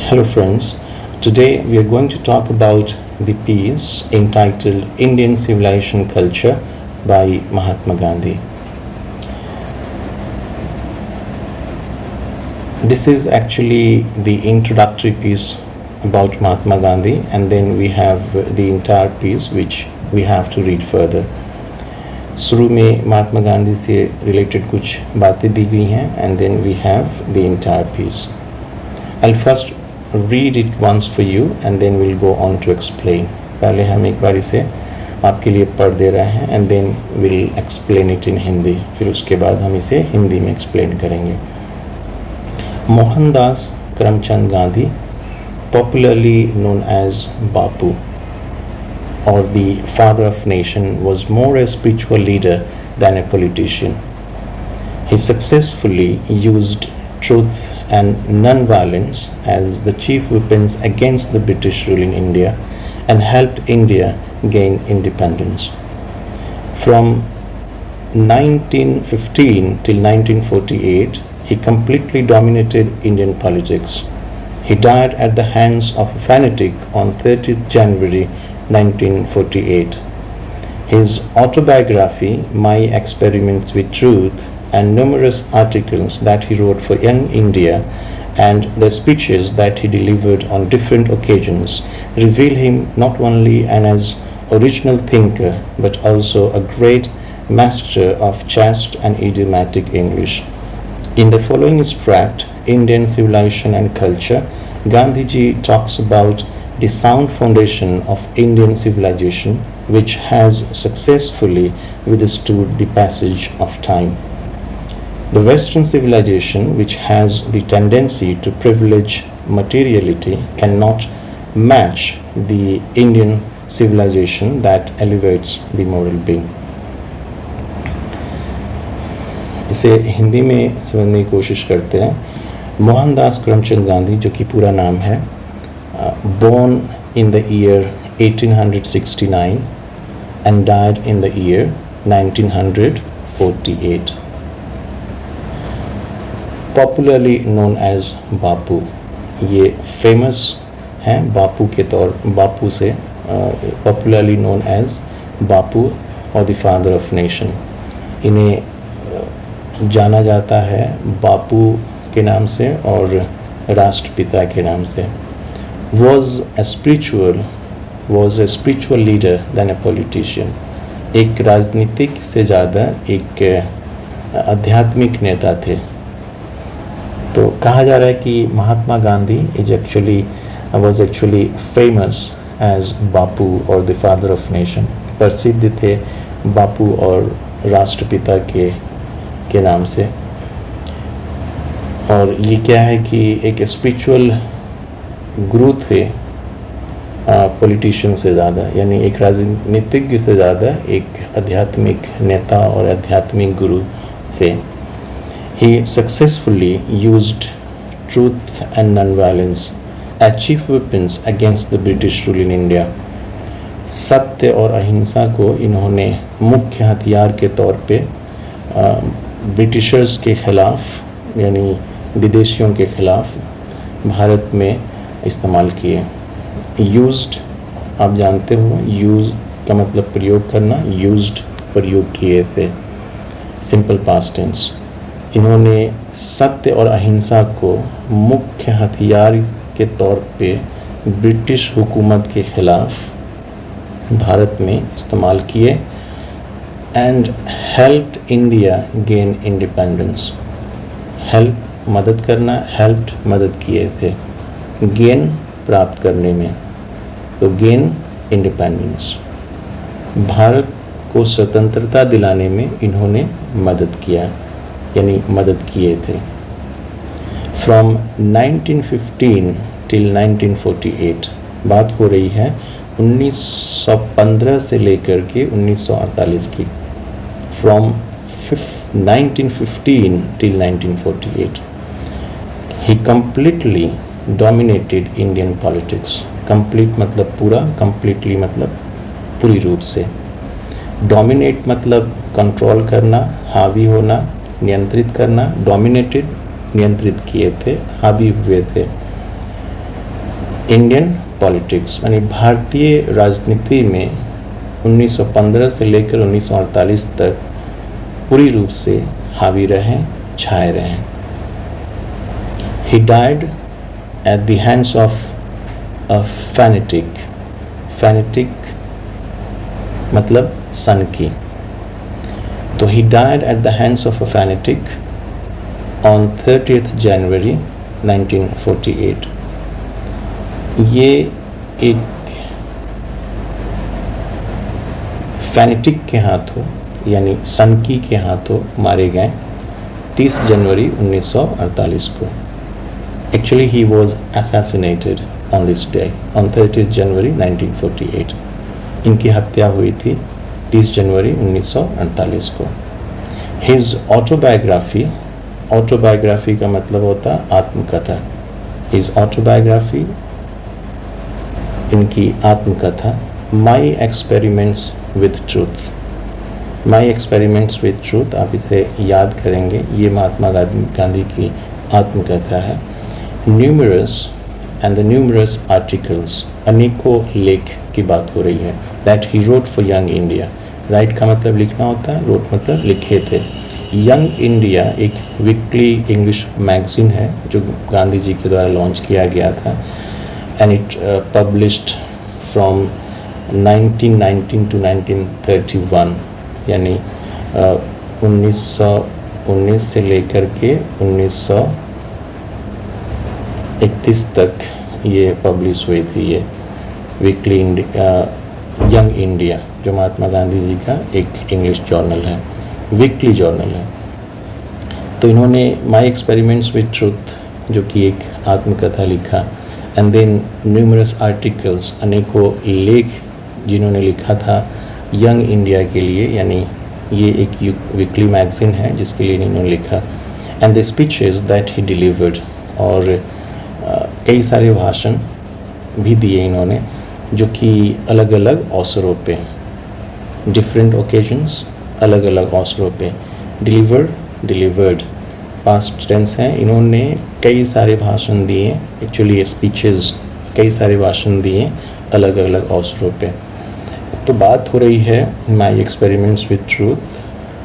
Hello friends, today we are going to talk about the piece entitled Indian Civilization Culture by Mahatma Gandhi. This is actually the introductory piece about Mahatma Gandhi, and then we have the entire piece which we have to read further. शुरू में महात्मा गांधी से related कुछ बातें दी गई हैं and then we have the entire piece. I'll first read it once for you and then we'll go on to explain. पहले हम एक बार इसे आपके लिए पढ़ दे रहे हैं and then we'll explain it in Hindi. फिर उसके बाद हम इसे हिंदी में explain करेंगे. Mohandas Karamchand Gandhi, popularly known as Bapu or the father of nation, was more a spiritual leader than a politician. He successfully used truth and non-violence as the chief weapons against the British rule in India and helped India gain independence. From 1915 till 1948, he completely dominated Indian politics. He died at the hands of a fanatic on 30th January 1948. His autobiography, My Experiments with Truth, and numerous articles that he wrote for Young India and the speeches that he delivered on different occasions reveal him not only as original thinker but also a great master of chaste and idiomatic English. In the following extract, Indian Civilization and Culture, Gandhiji talks about the sound foundation of Indian civilization which has successfully withstood the passage of time. The Western civilization, which has the tendency to privilege materiality, cannot match the Indian civilization that elevates the moral being. इसे हिंदी में समझने की कोशिश करते हैं. मोहनदास करमचंद गांधी, जो कि पूरा नाम है, born in the year 1869 and died in the year 1948. Popularly known as बापू, ये फेमस हैं बापू के तौर, बापू से पॉपुलरली नोन एज बापू और द फादर ऑफ नेशन. इन्हें जाना जाता है बापू के नाम से और राष्ट्रपिता के नाम से. was a spiritual leader than a politician. एक राजनीतिक से ज़्यादा एक आध्यात्मिक नेता थे. तो कहा जा रहा है कि Mahatma Gandhi was actually famous as बापू और द फादर ऑफ नेशन. प्रसिद्ध थे बापू और राष्ट्रपिता के नाम से. और ये क्या है कि एक स्पिरिचुअल गुरु थे पॉलिटिशियन से ज़्यादा, यानी एक राजनीतिज्ञ से ज़्यादा एक आध्यात्मिक नेता और आध्यात्मिक गुरु थे. He successfully used truth and non-violence as chief weapons against the British rule in India. सत्य और अहिंसा को इन्होंने मुख्य हथियार के तौर पे ब्रिटिशर्स के ख़िलाफ़, यानी विदेशियों के ख़िलाफ़ भारत में इस्तेमाल किए. Used, आप जानते हो, यूज़ का मतलब प्रयोग करना, used प्रयोग किए थे, सिंपल पास्ट टेंस. इन्होंने सत्य और अहिंसा को मुख्य हथियार के तौर पे ब्रिटिश हुकूमत के ख़िलाफ़ भारत में इस्तेमाल किए and helped India gain independence. Help मदद करना, हेल्प्ड मदद किए थे, गेन प्राप्त करने में, तो गेन इंडिपेंडेंस, भारत को स्वतंत्रता दिलाने में इन्होंने मदद किया, यानी मदद किए थे. फ्रॉम 1915 टिल 1948, बात हो रही है 1915 से लेकर के 1948 की. From 1915 till 1948 he completely dominated Indian politics. complete मतलब पूरा, completely मतलब पूरी रूप से. dominate मतलब कंट्रोल करना, हावी होना, नियंत्रित करना. dominated नियंत्रित किए थे, हावी हुए थे. इंडियन पॉलिटिक्स यानी भारतीय राजनीति में 1915 से लेकर 1948 तक पूरी रूप से हावी रहे, छाए रहे। He died at the hands of a fanatic. Fanatic मतलब सनकी। तो he died at the hands of a fanatic on 30th January 1948. ये एक फैनेटिक के हाथों यानी सनकी के हाथों मारे गए 30 जनवरी 1948 को। Actually, he was assassinated on this day, on 30th January 1948. इनकी हत्या हुई थी 30 जनवरी 1948 को। His autobiography का मतलब होता आत्मकथा। His autobiography, इनकी आत्मकथा, My Experiments with Truth. My Experiments with Truth, आप इसे याद करेंगे, ये महात्मा गांधी की आत्मकथा है। Numerous and the numerous articles, अनेकों लेख की बात हो रही है, that he wrote for Young India. Write का मतलब लिखना होता है, wrote मतलब लिखे थे। Young India एक वीकली इंग्लिश मैगजीन है जो गांधी जी के द्वारा लॉन्च किया गया था, and it published from 1919 to 1931, यानी 1919 से लेकर के 1931 तक ये पब्लिश हुई थी। ये वीकली यंग इंडिया जो महात्मा गांधी जी का एक इंग्लिश जर्नल है, वीकली जर्नल है। तो इन्होंने माई एक्सपेरिमेंट्स विद ट्रूथ जो कि एक आत्मकथा लिखा, एंड देन न्यूमरस आर्टिकल्स, अनेकों लेख जिन्होंने लिखा था यंग इंडिया के लिए, यानी ये एक वीकली मैगजीन है जिसके लिए इन्होंने लिखा, and the speeches that he delivered, और कई सारे भाषण भी दिए इन्होंने जो कि अलग अलग अवसरों पे, डिफरेंट ओकेजन्स, अलग अलग अवसरों पे। डिलीवर्ड पास्ट टेंस है। इन्होंने कई सारे भाषण दिए, एक्चुअली स्पीचेस, कई सारे भाषण दिए अलग अलग अवसरों पे। तो बात हो रही है माई एक्सपेरिमेंट्स विद ट्रूथ,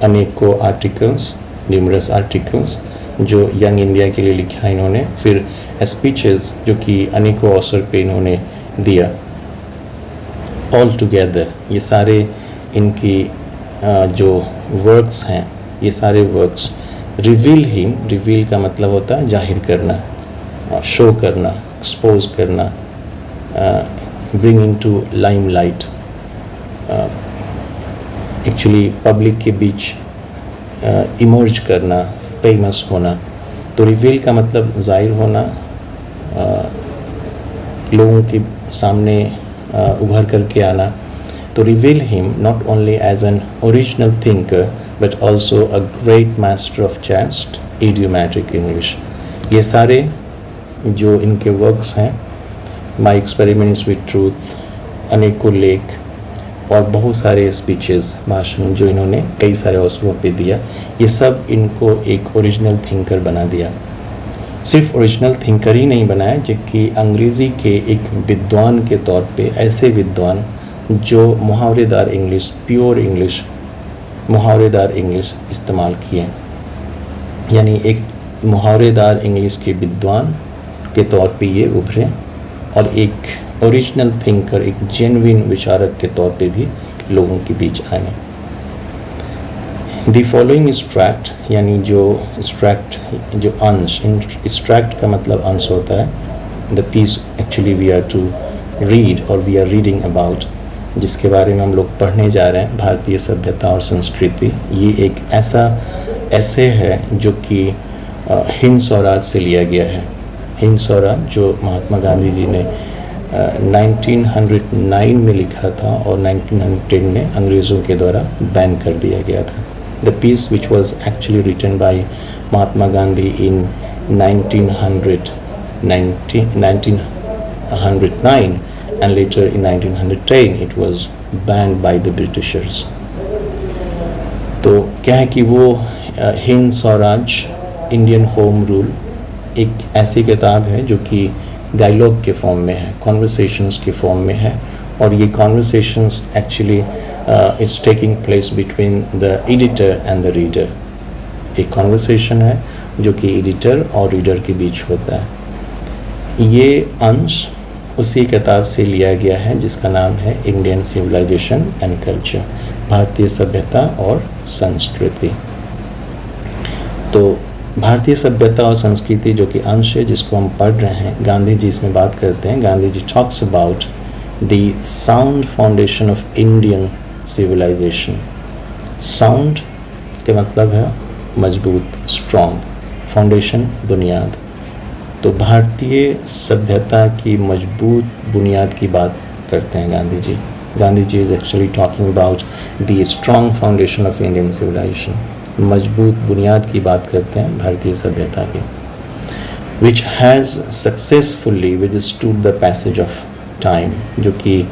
अनेकों आर्टिकल्स, न्यूमरस आर्टिकल्स जो यंग इंडिया के लिए लिखा इन्होंने, फिर स्पीचेस जो कि अनेकों अवसर पे इन्होंने दिया। ऑल टुगेदर ये सारे इनकी जो वर्क्स हैं, ये सारे वर्क्स रिवील हिम, रिवील का मतलब होता है जाहिर करना, शो करना, एक्सपोज करना, bring in to limelight, actually public के बीच इमर्ज करना, फेमस होना। तो रिवील का मतलब जाहिर होना, लोगों के सामने उभर करके आना। तो reveal him not only as an original thinker but also a great master of chaste idiomatic English. ये सारे जो इनके वर्क्स हैं, माई एक्सपेरिमेंट्स विद ट्रूथ, अनेकों लेख और बहुत सारे स्पीचेस, भाषण जो इन्होंने कई सारे अवसरों पे दिया, ये सब इनको एक ओरिजिनल थिंकर बना दिया। सिर्फ ओरिजिनल थिंकर ही नहीं बनाया, जबकि अंग्रेज़ी के एक विद्वान के तौर पे, ऐसे विद्वान जो मुहावरेदार इंग्लिश, प्योर इंग्लिश, मुहावरेदार इंग्लिश इस्तेमाल किए, यानी एक मुहावरेदार इंग्लिश के विद्वान के तौर पे ये उभरे, और एक ओरिजिनल थिंकर, एक जेन्युइन विचारक के तौर पे भी लोगों के बीच आए। द फॉलोइंग एक्सट्रैक्ट, यानी जो एक्सट्रैक्ट, जो अंश, एक्सट्रैक्ट का मतलब अंश होता है। The piece actually we are to read और वी आर रीडिंग अबाउट, जिसके बारे में हम लोग पढ़ने जा रहे हैं, भारतीय सभ्यता और संस्कृति। ये एक ऐसा ऐसे है जो कि हिंद स्वराज से लिया गया है। हिंद स्वराज जो महात्मा गांधी जी ने 1909 में लिखा था और 1910 में अंग्रेज़ों के द्वारा बैन कर दिया गया था। The piece which was actually written by Mahatma Gandhi in 1909 and later in 1910 it was banned by the Britishers. तो क्या है कि वो Hind Swaraj, Indian home rule, एक ऐसी किताब है जो कि डायलॉग के फॉर्म में है, कॉन्वर्सेशंस के फॉर्म में है, और ये conversations actually it's taking place between the editor and the reader. एक कॉन्वर्सेशन है जो कि एडिटर और रीडर के बीच होता है। ये अंश उसी किताब से लिया गया है जिसका नाम है इंडियन सिविलाइजेशन एंड कल्चर, भारतीय सभ्यता और संस्कृति। तो भारतीय सभ्यता और संस्कृति जो कि अंश है जिसको हम पढ़ रहे हैं, गांधी जी इसमें बात करते हैं। Gandhi ji talks about the sound foundation of Indian civilization. Sound के मतलब है मजबूत, स्ट्रॉन्ग, फाउंडेशन बुनियाद। तो भारतीय सभ्यता की मजबूत बुनियाद की बात करते हैं Gandhi ji. Gandhi ji is actually talking about the strong foundation of Indian civilization. मजबूत बुनियाद की बात करते हैं भारतीय सभ्यता की, which has successfully withstood the passage of time, जो कि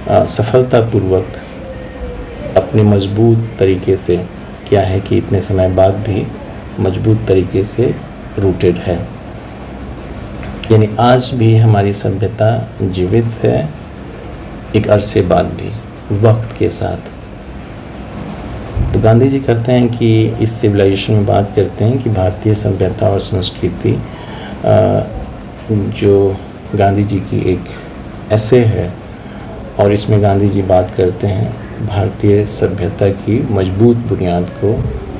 सफलतापूर्वक अपने मजबूत तरीके से, क्या है कि इतने समय बाद भी मजबूत तरीके से रूटेड है। यानी आज भी हमारी सभ्यता जीवित है, एक अरसे बाद भी, वक्त के साथ। तो गांधी जी कहते हैं कि इस सिविलाइजेशन में बात करते हैं कि भारतीय सभ्यता और संस्कृति जो गांधी जी की एक ऐसे है, और इसमें गांधी जी बात करते हैं भारतीय सभ्यता की मजबूत बुनियाद को,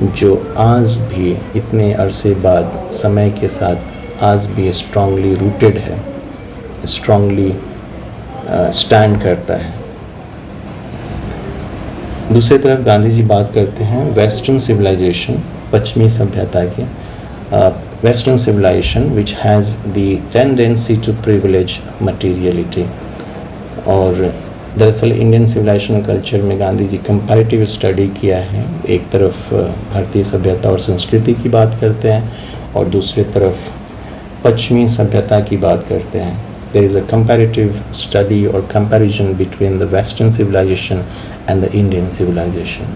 जो आज भी इतने अरसे बाद समय के साथ आज भी स्ट्रांगली रूटेड है, स्ट्रांगली स्टैंड करता है। दूसरी तरफ गांधी जी बात करते हैं वेस्टर्न सिविलाइजेशन, पश्चिमी सभ्यता की, western civilisation which has the tendency to privilege materiality. और दरअसल इंडियन सिविलाइजेशन कल्चर में गांधी जी कंपैरेटिव स्टडी किया है। एक तरफ भारतीय सभ्यता और संस्कृति की बात करते हैं और दूसरी तरफ पश्चिमी सभ्यता की बात करते हैं। There is a comparative study or comparison between the Western civilization and the Indian civilization.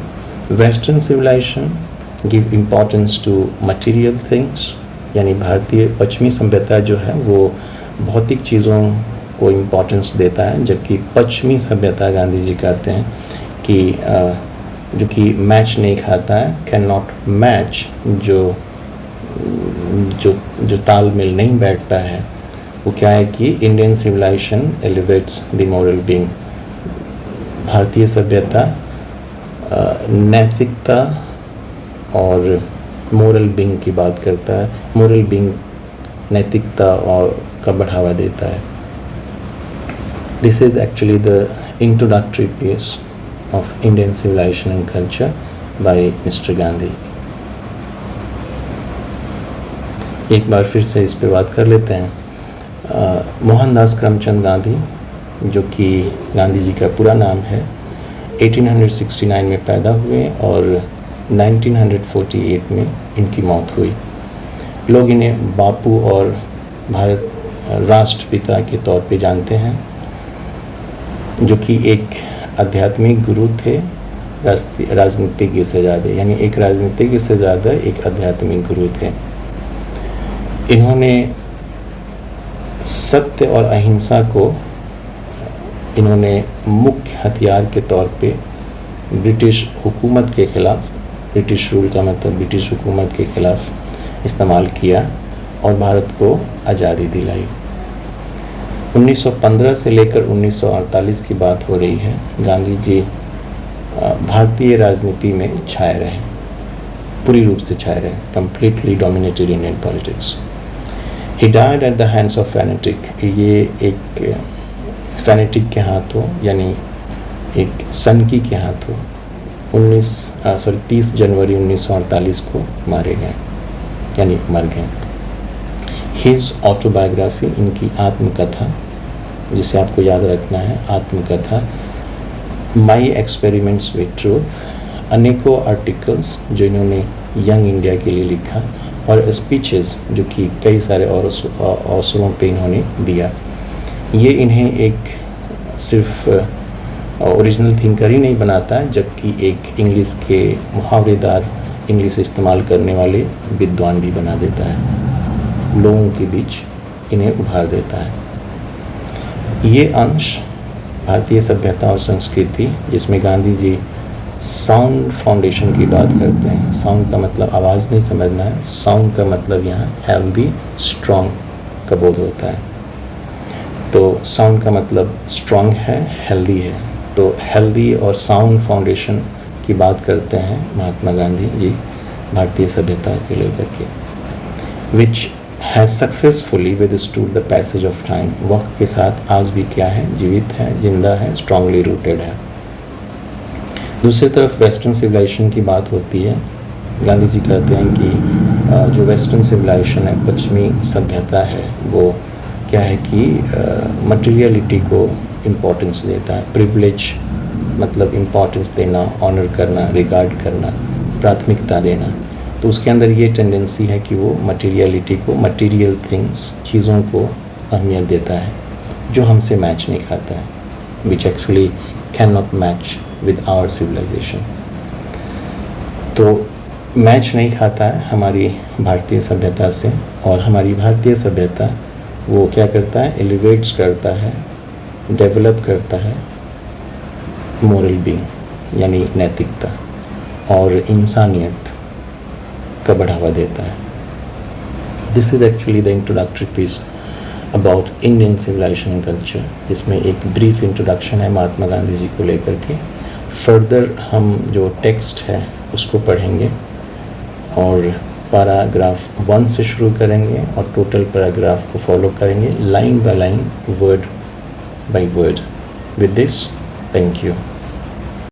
Western civilization give importance to material things, यानी भारतीय पश्चिमी सभ्यता जो है वो भौतिक चीज़ों को इम्पोर्टेंस देता है, जबकि पश्चिमी सभ्यता गांधी जी कहते हैं कि जो कि मैच नहीं खाता है, कैन नॉट मैच, जो तालमेल नहीं बैठता है, वो क्या है कि Indian civilisation elevates the moral being. भारतीय सभ्यता नैतिकता और मोरल बीइंग की बात करता है। मोरल बीइंग नैतिकता और का बढ़ावा देता है। This is actually the introductory piece of Indian civilisation and culture by mister Gandhi. एक बार फिर से इस पे बात कर लेते हैं। मोहनदास करमचंद गांधी, जो कि गांधी जी का पूरा नाम है, 1869 में पैदा हुए और 1948 में इनकी मौत हुई। लोग इन्हें बापू और भारत राष्ट्रपिता के तौर पे जानते हैं, जो कि एक आध्यात्मिक गुरु थे, राजनीतिज्ञ से ज़्यादा, यानी एक राजनीतिज्ञ से ज़्यादा एक आध्यात्मिक गुरु थे। इन्होंने सत्य और अहिंसा को इन्होंने मुख्य हथियार के तौर पे ब्रिटिश हुकूमत के ख़िलाफ़, ब्रिटिश रूल का मतलब ब्रिटिश हुकूमत के ख़िलाफ़ इस्तेमाल किया और भारत को आज़ादी दिलाई। 1915 से लेकर 1948 की बात हो रही है। गांधी जी भारतीय राजनीति में छाए रहे, पूरी रूप से छाए रहे, completely dominated Indian politics. He died at the hands of fanatic. ये एक फैनेटिक के हाथों, यानी एक सनकी के हाथों 30 जनवरी 1948 को मारे गए, यानी मर गए। His autobiography, इनकी आत्मकथा, जिसे आपको याद रखना है, आत्मकथा, My Experiments with Truth, अनेकों आर्टिकल्स जो इन्होंने यंग इंडिया के लिए लिखा, और स्पीचेस जो कि कई सारे अवसरों पे इन्होंने दिया। ये इन्हें एक सिर्फ ओरिजिनल थिंकर ही नहीं बनाता, जबकि एक इंग्लिश के मुहावरेदार, इंग्लिश इस्तेमाल करने वाले विद्वान भी बना देता है, लोगों के बीच इन्हें उभार देता है। ये अंश भारतीय सभ्यता और संस्कृति, जिसमें गांधी जी साउंड फाउंडेशन की बात करते हैं। साउंड का मतलब आवाज़ नहीं समझना है, साउंड का मतलब यहाँ हेल्दी स्ट्रॉन्ग का बोध होता है। तो साउंड का मतलब स्ट्रॉन्ग है, हेल्दी है। तो हेल्दी और साउंड फाउंडेशन की बात करते हैं महात्मा गांधी जी भारतीय सभ्यता के लेकर के, which has successfully withstood the passage of time. वक्त के साथ आज भी क्या है, जीवित है, जिंदा है, स्ट्रांगली रूटेड है। दूसरी तरफ वेस्टर्न सिविलाइजेशन की बात होती है। गांधी जी कहते हैं कि जो वेस्टर्न सिविलाइजेशन है, पश्चिमी सभ्यता है, वो क्या है कि मटेरियलिटी को इम्पोर्टेंस देता है। प्रिविलेज मतलब इम्पोर्टेंस देना, ऑनर करना, रिगार्ड करना, प्राथमिकता देना। तो उसके अंदर ये टेंडेंसी है कि वो मटेरियलिटी को, मटेरियल थिंग्स, चीज़ों को अहमियत देता है जो हमसे मैच नहीं खाता है, which actually can not match with our civilisation. तो मैच नहीं खाता है हमारी भारतीय सभ्यता से, और हमारी भारतीय सभ्यता वो क्या करता है, एलिवेट्स करता है, डेवलप करता है मोरल बीइंग यानी नैतिकता और इंसानियत का बढ़ावा देता है। This is actually the introductory piece about Indian civilisation and culture, जिसमें एक ब्रीफ इंट्रोडक्शन है महात्मा गांधी जी को लेकर के। फर्दर हम जो टेक्स्ट है उसको पढ़ेंगे और पैराग्राफ 1 से शुरू करेंगे और टोटल पैराग्राफ को फॉलो करेंगे line by line, word by word. With this, thank you.